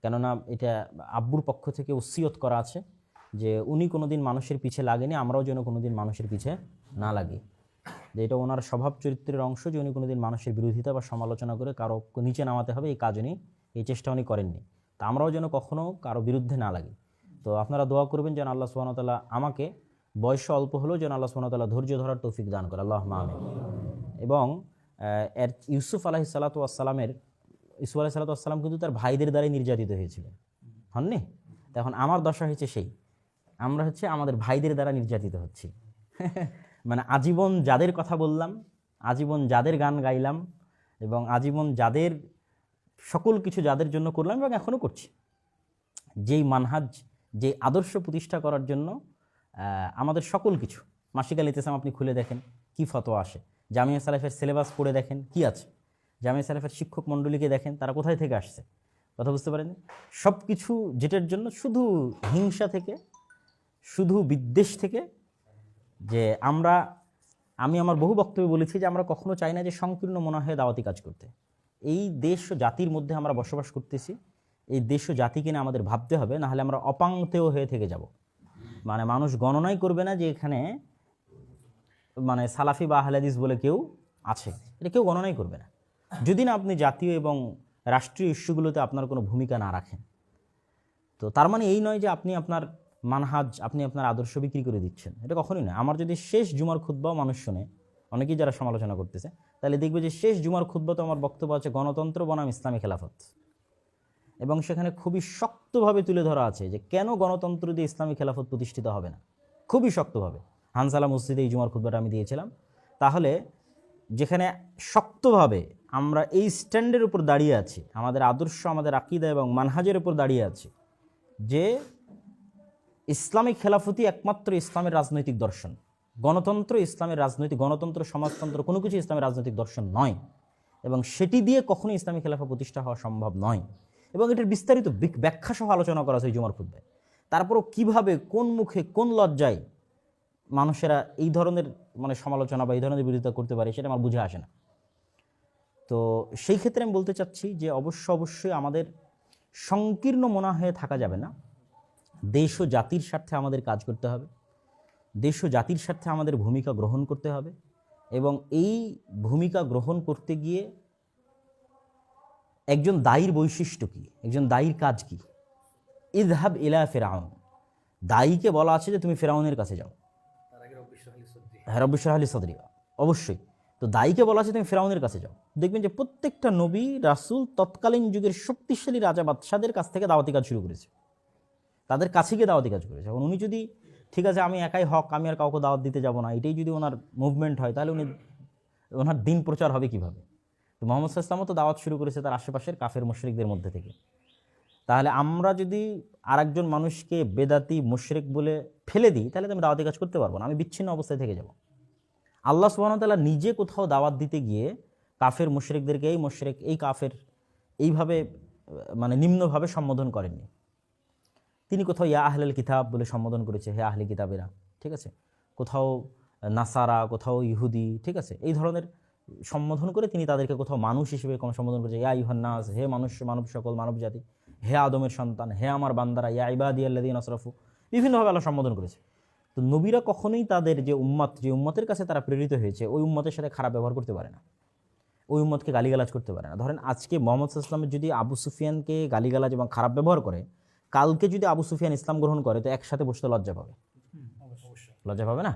কেননা এটা আব্বুর পক্ষ থেকে ওসিয়ত করা আছে যে উনি কোনোদিন মানুষের পিছে লাগেনি, আমরাও যেন কোনোদিন মানুষের পিছে না লাগি। যে এটা ওনার স্বভাব চরিত্রের অংশ যে উনি কোনোদিন মানুষের বিরোধিতা বা সমালোচনা করে কারো নিচে নামাতে হবে এই কাজ উনি, এই চেষ্টা উনি করেননি। তা আমরাও যেন কখনও কারো বিরুদ্ধে না লাগি। তো আপনারা দোয়া করবেন যেন আল্লাহ সুবহানাহু ওয়া তাআলা আমাকে বয়স অল্প হলেও যেন আল্লাহ সুবহানাহু ওয়া তাআলা ধৈর্য ধরার তৌফিক দান করে, আল্লাহুম্মা আমিন। এবং ইউসুফ আলাইহিস সালাতু ওয়াস সালামের ইউসুফ আলাইহিস সালাতু ওয়াস সালাম কিন্তু তার ভাইদের দ্বারাই নির্যাতিত হয়েছিলেন, হননি? এখন আমার দশা হয়েছে সেই, আমরা হচ্ছে আমাদের ভাইদের দ্বারা নির্যাতিত হচ্ছি। মানে আজীবন যাদের কথা বললাম, আজীবন যাদের গান গাইলাম এবং আজীবন যাদের সকল কিছু যাদের জন্য করলাম এবং এখনও করছি, যেই মানহাজ, যেই আদর্শ প্রতিষ্ঠা করার জন্য আমাদের সকল কিছু, মাসিক আল ইতিসাম আপনি খুলে দেখেন কি ফতোয়া আসে, জামিয়া সালাফের সিলেবাস পড়ে দেখেন কি আছে, জামিয়া সালাফের শিক্ষক মণ্ডলীকে দেখেন তারা কোথায় থেকে আসছে, কথা বুঝতে পারেন? সব কিছু যেটার জন্য শুধু হিংসা থেকে, শুধু বিদ্বেষ থেকে, যে আমি আমার বহু বক্তব্যে বলেছি যে আমরা কখনো চাই না যে সংকীর্ণ মনে হয় দাওয়াতি কাজ করতে। এই দেশ ও জাতির মধ্যে আমরা বসবাস করতেছি, এই দেশ ও জাতিকে নিয়ে আমাদের ভাবতে হবে, নাহলে আমরা অপাংতেও হয়ে থেকে যাব। মানে মানুষ গণনাই করবে না যে এখানে মানে সালাফি বা আহলে হাদিস বলে কেউ আছে, এটা কেউ গণনাই করবে না, যদি না আপনি জাতীয় এবং রাষ্ট্রীয় ইস্যুগুলোতে আপনার কোনো ভূমিকা না রাখেন। তো তার মানে এই নয় যে আপনি আপনার মানহাজ, আপনি আপনার আদর্শ বিক্রি করে দিচ্ছেন, এটা কখনোই নয়। আমার যদি শেষ জুমার খুতবাও মানুষ শোনে, অনেকেই যারা সমালোচনা করতেছে, তাহলে দেখবে যে শেষ জুমার খুতবাতে আমার বক্তব্য আছে গণতন্ত্র বনাম ইসলামী খেলাফত, এবং সেখানে খুবই শক্তভাবে তুলে ধরা আছে যে কেন গণতন্ত্র দিয়ে ইসলামী খেলাফত প্রতিষ্ঠিত হবে না, খুবই শক্তভাবে। হানসালা মসজিদে এই জুমার খুতবাটা আমি দিয়েছিলাম। তাহলে যেখানে শক্তভাবে আমরা এই স্ট্যান্ডের উপর দাঁড়িয়ে আছি, আমাদের আদর্শ, আমাদের আকীদা এবং মানহাজের উপর দাঁড়িয়ে আছি যে ইসলামিক খেলাফতি একমাত্র ইসলামের রাজনৈতিক দর্শন, গণতন্ত্র ইসলামের রাজনৈতিক, গণতন্ত্র সমাজতন্ত্র কোনো কিছু ইসলামের রাজনৈতিক দর্শন নয়, এবং সেটি দিয়ে কখনোই ইসলামী খেলাফত প্রতিষ্ঠা হওয়া সম্ভব নয়। এবং এটার বিস্তারিত ব্যাখ্যা সহ আলোচনা করা হয়েছে জুমার খুতবায়। তারপরও কিভাবে, কোন মুখে, কোন লজ্জায় মানুষেরা এই ধরনের মানে সমালোচনা বা এই ধরনের বিরোধিতা করতে পারে সেটা আমার বুঝে আসে না। তো সেই ক্ষেত্রে আমি বলতে চাচ্ছি যে অবশ্যই আমাদের সংকীর্ণ মনা হয়ে থাকা যাবে না। দেশ ও জাতির স্বার্থে আমাদের কাজ করতে হবে, দেশ ও জাতির স্বার্থে আমাদের ভূমিকা গ্রহণ করতে হবে, এবং এই ভূমিকা গ্রহণ করতে গিয়ে একজন দায়ীর বৈশিষ্ট্য কী, একজন দায়ীর কাজ কী? ইযহাব ইলা ফিরআউন, দায়ীকে বলা আছে যে তুমি ফিরআউনের কাছে যাও। হ্যাঁ, রব্বি ইশরাহ লি সাদরি, অবশ্যই। তো দায়ীকে বলা আছে তুমি ফিরআউনের কাছে যাও। দেখবেন যে প্রত্যেকটা নবী রাসূল তৎকালীন যুগের শক্তিশালী রাজা বাদশাদের কাছ থেকে দাওয়াতি কাজ শুরু করেছে, তাদের কাছে গিয়ে দাওয়াতি কাজ করেছে। এখন উনি যদি ঠিক আছে আমি একাই হক, আমি আর কাউকে দাওয়াত দিতে যাব না, এটাই যদি ওনার মুভমেন্ট হয়, তাহলে ওনার দিন প্রচার হবে কিভাবে? তো মুহাম্মদ সাল্লাল্লাহু আলাইহি ওয়াসাল্লামও তো দাওয়াত শুরু করেছে তার আশেপাশের কাফের মুশরিকদের মধ্যে থেকে। তাহলে আমরা যদি আরেকজন মানুষকে বেদাতি মুশরিক বলে ফেলে দিই, তাহলে তো আমি দাওয়াতি কাজ করতে পারবো না, আমি বিচ্ছিন্ন অবস্থায় থেকে যাব। আল্লাহ সুবহানাহু ওয়া তাআলা নিজে কোথাও দাওয়াত দিতে গিয়ে কাফের মুশরিকদেরকে এই মুশরিক, এই কাফের, এইভাবে মানে নিম্নভাবে সম্বোধন করেননি। তিনি কোথাও ইয়া আহলাল কিতাব বলে সম্বোধন করেছে, হে আহলে কিতাবেরা, ঠিক আছে, কোথাও নাসারা, কোথাও ইহুদি, ঠিক আছে, এই ধরনের সম্বোধন করে তিনি তাদেরকে কোথাও মানুষ হিসেবে সম্বোধন করেছে, ইয়া আইয়ুহান নাস, হে মানুষ, মানব সকল, মানব জাতি, হে আদমের সন্তান, হে আমার বান্দারা, ইয়া ইবাদিয়াল্লাযীনা আসরাফু, বিভিন্নভাবে আল্লাহ সম্বোধন করেছে। তো নবীরা কখনোই তাদের যে উম্মত, যে উম্মতের কাছে তারা প্রেরিত হয়েছে, ওই উম্মতের সাথে খারাপ ব্যবহার করতে পারে না, ওই উম্মতকে গালিগালাজ করতে পারে না। ধরেন আজকে মুহাম্মদ সাল্লাল্লাহু আলাইহি ওয়াসাল্লামের যদি আবু সুফিয়ানকে গালিগালাজ এবং খারাপ ব্যবহার করে, কালকে যদি আবু সুফিয়ান ইসলাম গ্রহণ করে, তো একসাথে বসতে লজ্জা পাবে, লজ্জা পাবে না?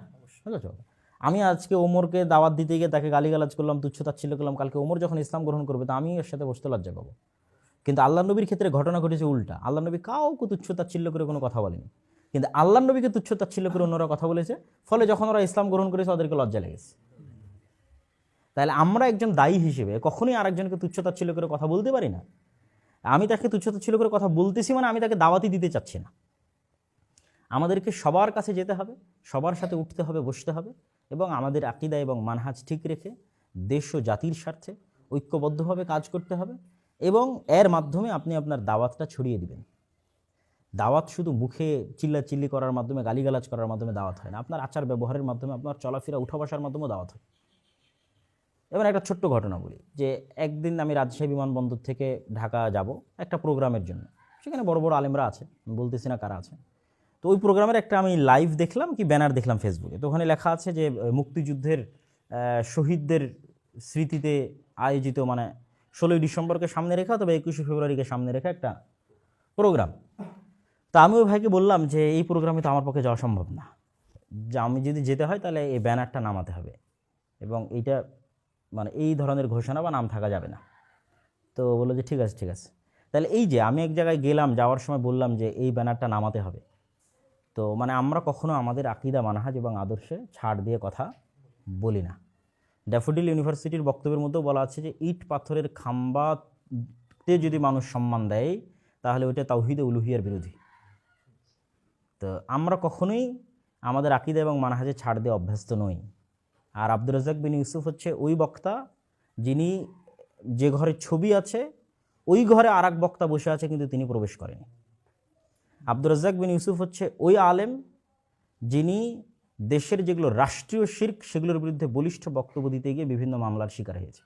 লজ্জা পাবে। আমি আজকে ওমরকে দাওয়াত দিতে গিয়ে তাকে গালিগালাজ করলাম, তুচ্ছতাচ্ছিল্য করলাম, কালকে ওমর যখন ইসলাম গ্রহণ করবে, তো আমি এর সাথে বসতে লজ্জা পাবো। কিন্তু আল্লাহ নবীর ক্ষেত্রে ঘটনা ঘটেছে উল্টা। আল্লাহ নবী কাউকে তুচ্ছতাচ্ছিল্য করে কোনো কথা বলেনি, কিন্তু আল্লাহ নবীকে তুচ্ছতাচ্ছিল্য করে অন্যরা কথা বলেছে, ফলে যখন ওরা ইসলাম গ্রহণ করেছে ওদেরকে লজ্জা লেগেছে। তাহলে আমরা একজন দায়ী হিসেবে কখনোই আরেকজনকে তুচ্ছতাচ্ছিল্য করে কথা বলতে পারি না। আমি তাকে তুচ্ছতাচ্ছিল্য করে কথা বলতেছি মানে আমি তাকে দাওয়াতি দিতে চাচ্ছি না। আমাদেরকে সবার কাছে যেতে হবে, সবার সাথে উঠতে হবে, বসতে হবে, এবং আমাদের আকীদা এবং মানহাজ ঠিক রেখে দেশ ও জাতির স্বার্থে ঐক্যবদ্ধভাবে কাজ করতে হবে, এবং এর মাধ্যমে আপনি আপনার দাওয়াতটা ছড়িয়ে দিবেন। দাওয়াত শুধু মুখে চিল্লাচিল্লি করার মাধ্যমে, গালিগালাজ করার মাধ্যমে দাওয়াত হয় না, আপনার আচার ব্যবহারের মাধ্যমে, আপনার চলাফেরা, উঠা বসার মাধ্যমেও দাওয়াত হয়। এবার একটা ছোট্ট ঘটনা বলি, যে একদিন আমি রাজশাহী বিমানবন্দর থেকে ঢাকা যাব একটা প্রোগ্রামের জন্য। সেখানে বড় বড় আলেমরা আছে, আমি বলতেছি না কারা আছে। তো ওই প্রোগ্রামের একটা আমি লাইভ দেখলাম কি ব্যানার দেখলাম ফেসবুকে, তো ওখানে লেখা আছে যে মুক্তিযুদ্ধের শহীদদের স্মৃতিতে আয়োজিত, মানে 16ই ডিসেম্বরকে সামনে রেখা তবে 21শে ফেব্রুয়ারিকে সামনে রেখা একটা প্রোগ্রাম। তা আমি ওই ভাইকে বললাম যে এই প্রোগ্রামে তো আমার পক্ষে যাওয়া সম্ভব না, যে আমি যদি যেতে হয় তাহলে এই ব্যানারটা নামাতে হবে এবং এইটা মানে এই ধরনের ঘোষণা বা নাম থাকা যাবে না। তো বললো যে ঠিক আছে ঠিক আছে। তাহলে এই যে আমি এক জায়গায় গেলাম, যাওয়ার সময় বললাম যে এই ব্যানারটা নামাতে হবে, তো মানে আমরা কখনো আমাদের আকীদা মানহাজ এবং আদর্শে ছাড় দিয়ে কথা বলি না। ড্যাফোডিল ইউনিভার্সিটির বক্তব্যের মধ্যেও বলা আছে যে ইট পাথরের খাম্বাতে যদি মানুষ সম্মান দেয় তাহলে ওইটা তাওহীদে উলুহিয়ার বিরোধী। তো আমরা কখনোই আমাদের আকীদা এবং মানহাজে ছাড় দিয়ে অভ্যস্ত নই। আর আব্দুর রাজ্জাক বিন ইউসুফ হচ্ছে ওই বক্তা যিনি যে ঘরে ছবি আছে ওই ঘরে আর এক বক্তা বসে আছে কিন্তু তিনি প্রবেশ করেনি। আব্দুর রাজ্জাক বিন ইউসুফ হচ্ছে ওই আলেম যিনি দেশের যেগুলো রাষ্ট্রীয় শিরক সেগুলোর বিরুদ্ধে বলিষ্ঠ বক্তব্য দিতে গিয়ে বিভিন্ন মামলার শিকার হয়েছে।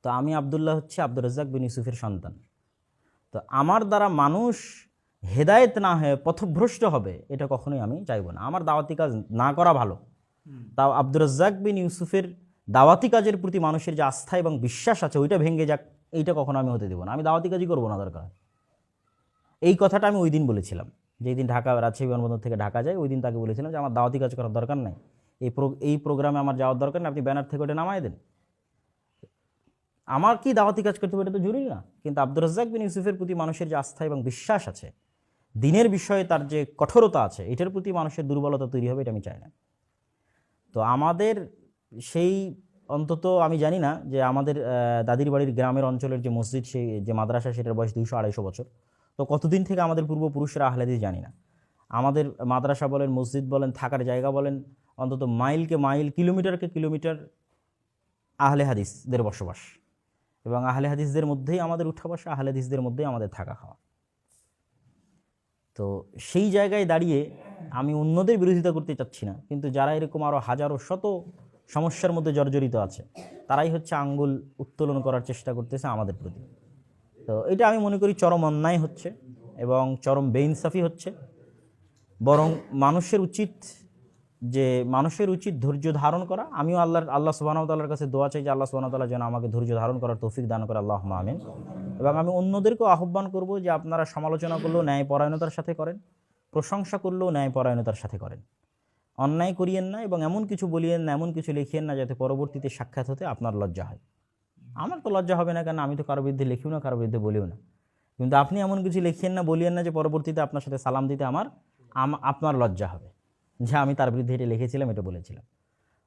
তো আমি আব্দুল্লাহ হচ্ছে আব্দুর রাজ্জাক বিন ইউসুফের সন্তান। তো আমার দ্বারা মানুষ হেদায়েত না হয়ে পথভ্রষ্ট হবে এটা কখনোই আমি চাইব না। আমার দাওয়াতি কাজ না করা ভালো, তাও আব্দুর রাজ্জাক বিন ইউসুফের দাওয়াতি কাজের প্রতি মানুষের যে আস্থা এবং বিশ্বাস আছে ওইটা ভেঙে যাক, এইটা কখনো আমি হতে দেবো না। আমি দাওয়াতি কাজই করবো না দরকার। এই কথাটা আমি ওই দিন বলেছিলাম, যেই দিন ঢাকা রাজশাহী বিমানবন্দর থেকে ঢাকা যায় ওই দিন তাকে বলেছিলাম যে আমার দাওয়াতি কাজ করার দরকার নাই, এই প্রোগ্রামে আমার যাওয়ার দরকার নেই, আপনি ব্যানার থেকে ওটা নামায় দেন। আমার কি দাওয়াতি কাজ করতে হবে এটা তো জরুরি না, কিন্তু আব্দুর রাজ্জাক বিন ইউসুফের প্রতি মানুষের যে আস্থা এবং বিশ্বাস আছে, দিনের বিষয়ে তার যে কঠোরতা আছে, এটার প্রতি মানুষের দুর্বলতা তৈরি হবে এটা আমি চাই না। তো আমাদের সেই অন্তত আমি জানি না যে আমাদের দাদির বাড়ির গ্রামের অঞ্চলের যে মসজিদ, সেই যে মাদ্রাসা, সেটার বয়স 200-250 বছর। তো কতদিন থেকে আমাদের পূর্বপুরুষরা আহলে হাদিস জানি না। আমাদের মাদ্রাসা বলেন, মসজিদ বলেন, থাকার জায়গা বলেন, অন্তত মাইলকে মাইল, কিলোমিটারকে কিলোমিটার আহলে হাদিসদের বসবাস, এবং আহলে হাদিসদের মধ্যেই আমাদের উঠা বসা, আহলে হাদিসদের মধ্যেই আমাদের থাকা খাওয়া। তো সেই জায়গায় দাঁড়িয়ে আমি অন্যদের বিরোধিতা করতে চাচ্ছি না, কিন্তু যারা এরকম আরও হাজারো শত সমস্যার মধ্যে জর্জরিত আছে তারাই হচ্ছে আঙ্গুল উত্তোলন করার চেষ্টা করতেছে আমাদের প্রতি। তো এটা আমি মনে করি চরম অন্যায় হচ্ছে এবং চরম বেইনসাফি হচ্ছে। বরং মানুষের উচিত ধৈর্য ধারণ করা। আমিও আল্লাহ সুবহানাহু ওয়া তাআলার কাছে দোয়া চাই যে আল্লাহ সুবহানাহু ওয়া তাআলা যেন আমাকে ধৈর্য ধারণ করার তৌফিক দান করে, আল্লাহুম্মা আমিন। এবং আমি অন্যদেরকেও আহ্বান করব যে আপনারা সমালোচনা করলেও ন্যায়পরায়ণতার সাথে করেন, প্রশংসা করলেও ন্যায়পরায়ণতার সাথে করেন। অন্যায় করিয়েন না এবং এমন কিছু বলিয়েন না, এমন কিছু লিখিয়েন না যাতে পরবর্তীতে সাক্ষাৎ হতে আপনার লজ্জা হয়। আমার তো লজ্জা হবে না, কেন আমি তো কারো বিরুদ্ধে লিখিও না, কারো বিরুদ্ধে বলিও না। কিন্তু আপনি এমন কিছু লিখিয়েন না, বলিয়েন না যে পরবর্তীতে আপনার সাথে সালাম দিতে আপনার লজ্জা হবে যে আমি তার বিরুদ্ধে এটা লিখেছিলাম, এটা বলেছিলাম।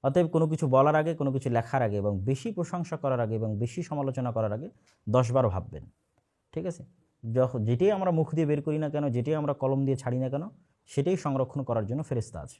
অতএব কোনো কিছু বলার আগে, কোনো কিছু লেখার আগে এবং বেশি প্রশংসা করার আগে এবং বেশি সমালোচনা করার আগে 10 বার ভাববেন। ঠিক আছে? যেটাই আমরা মুখ দিয়ে বের করি না কেন, যেটাই আমরা কলম দিয়ে ছাড়ি না কেন, সেটাই সংরক্ষণ করার জন্য ফেরেশতা আছে।